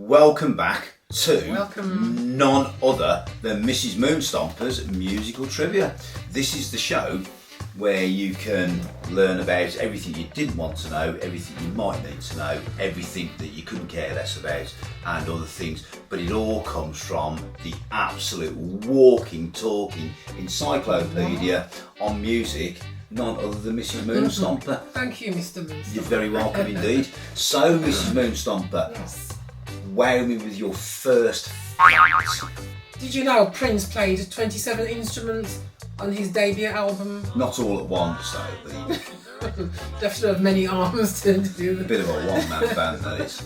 Welcome back to none other than Mrs. Moonstomper's musical trivia. This is the show where you can learn about everything you didn't want to know, everything you might need to know, everything that you couldn't care less about, and other things. But it all comes from the absolute walking, talking encyclopedia on music, none other than Mrs. Moonstomper. Thank you, Mr. Moonstomper. You're very welcome indeed. So, Mrs. Moonstomper, wow me with your first fact. Did you know Prince played 27 instruments on his debut album? Not all at once, though, but Definitely have many arms to do a bit of a one-man band, that is.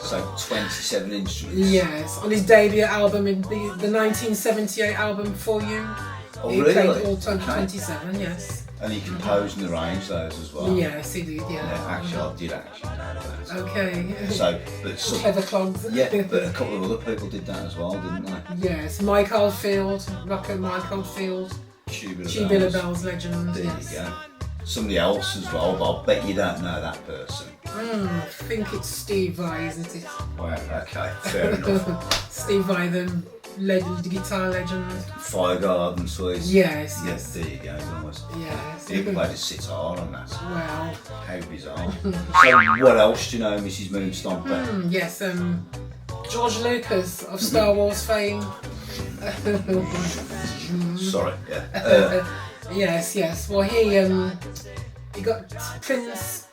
So 27 instruments. Yes, on his debut album, in the 1978 album For You. Oh, he really? played all 27, yes. And he composed and arranged those as well. Yes, he did, Yeah, actually, I did actually know that. Okay. So, but some, Clever clogs. yeah, but a couple of other people did that as well, didn't they? Yes, Mike Oldfield, rocker Mike Oldfield, Tubular Bells legend. There yes. you go. Somebody else as well, but I bet you don't know that person. I think it's Steve Vai, isn't it? Well, okay, fair enough. Steve Vai, the legend, the guitar legend. Fire Garden Suite. Yes, Yes, there you go, nice. Yes. He even played a sitar on that. Wow. How bizarre. So, what else do you know, Mrs. Moonstomper? Yes, George Lucas of Star Wars fame. Sorry, yeah. Yes. Well, he got Prince.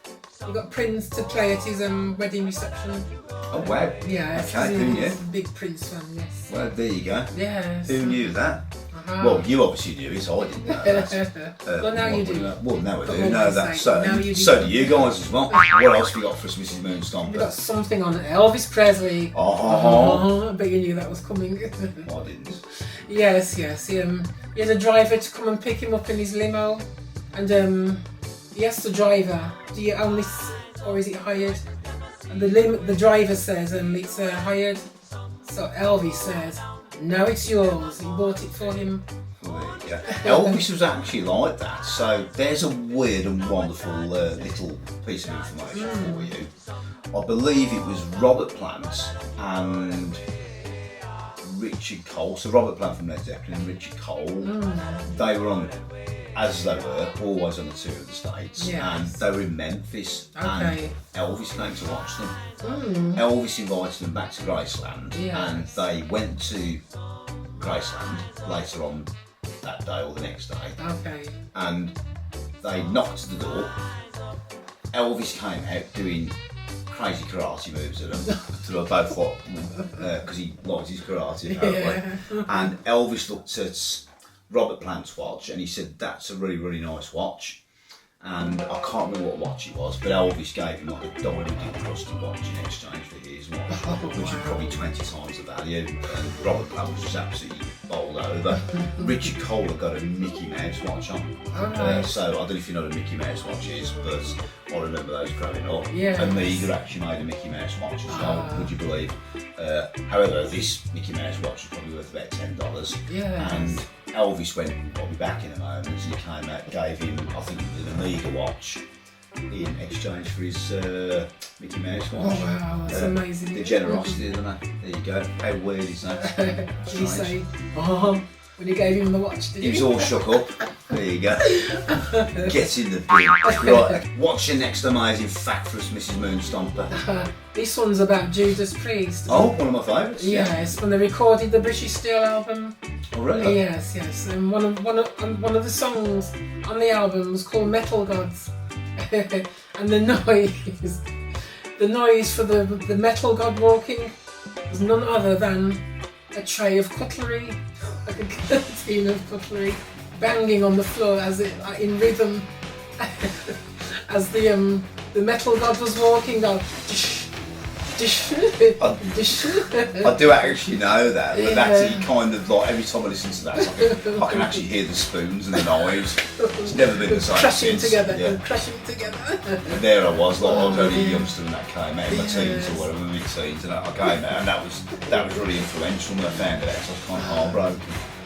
He got Prince to play at his wedding reception. Oh wow. Yes. Okay, who knew? He's a big Prince fan. Yes. Well, there you go. Yes. Who knew that? Well, you obviously knew it, I didn't know that. Well, now you do. Well, now I For do all know God's that. sake, So, now you do. so do you guys as well. What else have you got for us, Mrs. We got Moonstomper? something on Elvis Presley. Oh, I bet you knew that was coming. I didn't. Yes. He had a driver to come and pick him up in his limo, and he asked the driver, "Do you own this, or is it hired?" And the driver says, "It's hired." So Elvis said, "No, it's yours." He bought it for him. Well, there you go. Elvis was actually like that. So there's a weird and wonderful little piece of information for you. I believe it was Robert Plant and Richard Cole. So Robert Plant from Led Zeppelin and Richard Cole. They were on, as they were, always on the tour of the States. Yes. And they were in Memphis. Okay. And Elvis came to watch them. Elvis invited them back to Graceland. Yes. And they went to Graceland later on that day or the next day. Okay. And they knocked at the door. Elvis came out doing crazy karate moves at them. They were both what, because he liked his karate apparently. And Elvis looked at Robert Plant's watch and he said, "That's a really, really nice watch." And I can't remember what watch it was, but Elvis gave him like a diamond encrusted watch in exchange for his watch, which was probably 20 times the value. And Robert Plant was just absolutely bowled over. Richard Cole had got a Mickey Mouse watch on. So I don't know if you know what a Mickey Mouse watch is, but I remember those growing up. Yes. Amiga actually made a Mickey Mouse watch as well, would you believe? However, this Mickey Mouse watch was probably worth about $10. Yes. And Elvis went, "I'll be back in a moment," and he came out, gave him, I think it was an Amiga watch in exchange for his Mickey Mouse watch. Oh wow, that's amazing. The generosity of the man. There you go. How weird is that? Did he say, when he gave him the watch, did He was all shook up. There you go. Get in the bin. Right, what's your next amazing fact for us, Mrs. Moonstomper? This one's about Judas Priest. Oh, one of my favourites. Yes, when they recorded the British Steel album. Oh, really? Yes. And one of the songs on the album was called Metal Gods. And the noise for the metal god walking was none other than a tray of cutlery, like a canteen of cutlery, banging on the floor as it in rhythm as the metal god was walking on. I do actually know that, but that's kind of like every time I listen to that, I can actually hear the spoons and the knives. It's never been the same crashing since. together, Yeah. crashing together. And there I was, like I was only a youngster when that came out, in my teens or whatever, mid-teens, and I came out, and that was really influential when I found it out. So I was kind of heartbroken.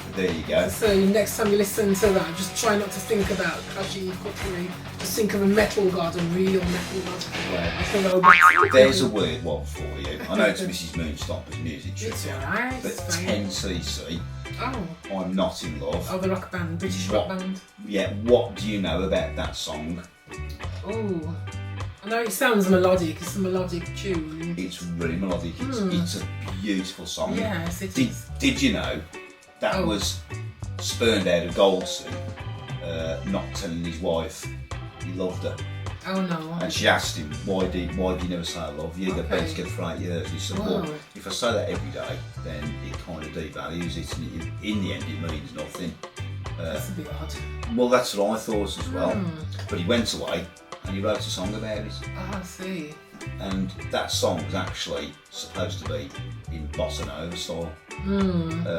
But there you go. So next time you listen to that, just try not to think about crashing cutlery. Just think of a metal god, a real metal god. Like a robot. There's a weird one for you. I know it's Mrs. Moonstomper's music It's trivia, alright. but 10cc, Oh. I'm Not in Love. Oh, the rock band, British rock band. Yeah, what do you know about that song? Oh. I know it sounds melodic, it's a melodic tune. It's really melodic, it's a beautiful song. Yes, it is. Did you know that was spurned out of Goldson not telling his wife he loved her? Oh no. And she asked him, why do you never say I love you? They've been together for 8 years. He said, well, if I say that every day, then it kind of devalues it, and in the end it means nothing. That's a bit odd. Well, that's what I thought as well. But he went away and he wrote a song about it. Oh, I see. And that song was actually supposed to be in bossa nova style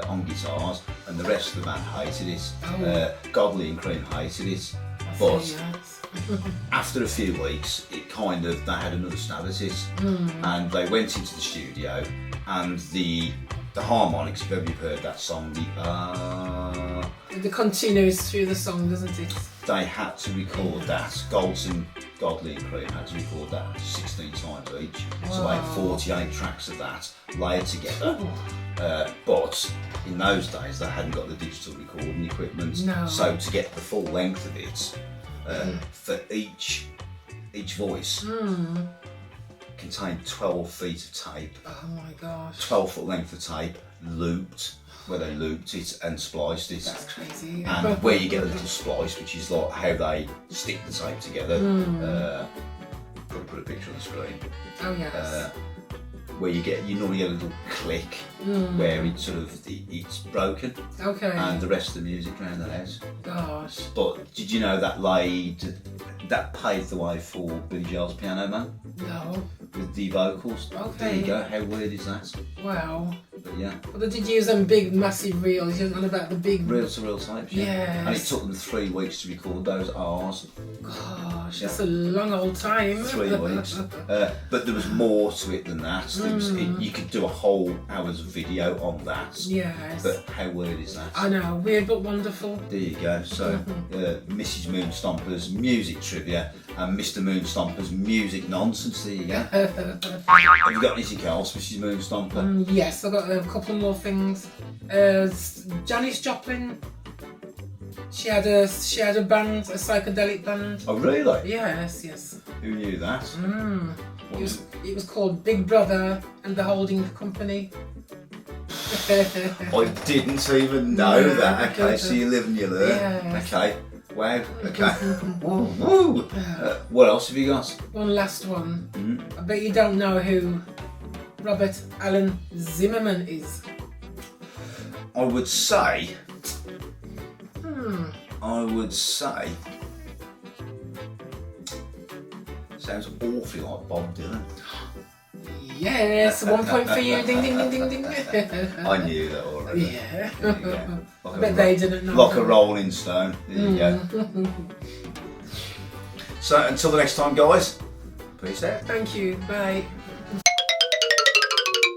on guitars, and the rest of the band hated it. Godley and Cream hated it. But after a few weeks, they had another stab at it, and they went into the studio, and the harmonics, if ever you've heard that song, it continues through the song, doesn't it? They had to record that. Godley and Cream had to record that 16 times each. So they had 48 tracks of that layered together. But in those days, they hadn't got the digital recording equipment. No. So to get the full length of it, for each voice contained 12 feet of tape. Oh my gosh. 12 foot length of tape, looped, where they looped it and spliced it. That's crazy. And where you get a little splice, which is like how they stick the tape together. Put a picture on the screen. Oh yes. Where you normally get a little click where it's broken. Okay. And the rest of the music drowned that out. Gosh. But did you know that paved the way for Billy Joel's Piano Man? No. With the vocals. Okay. There you go. How weird is that? Wow. But yeah. But they did use them big, massive reels. You're on about the big Reel-to-reel tapes, yeah. Yes. And it took them 3 weeks to record those R's. Gosh, that's a long old time. 3 weeks. But there was more to it than that. You could do a whole hour's video on that. Yes. But how weird is that? I know, weird but wonderful. There you go. So, Mrs. Moonstomper's music trivia and Mr. Moonstomper's music nonsense. There you go. Have you got anything else, Mrs. Moonstomper? Yes, I've got a couple more things. Janis Joplin. She had a band, a psychedelic band. Oh really? Yes. Who knew that? It was called Big Brother and the Holding Company. I didn't even know that. Okay, so you live and you learn. Yes. Okay. Wow. Okay. Woo. What else have you got? One last one. I bet you don't know who Robert Alan Zimmerman is. I would say. Sounds awfully like Bob Dylan. Yes, 1 point for you. Ding, ding, ding, ding, ding. I knew that already. Yeah. There you go. I bet they didn't know. Like a Rolling Stone. There you go. So until the next time, guys. Peace out. Thank you. Bye.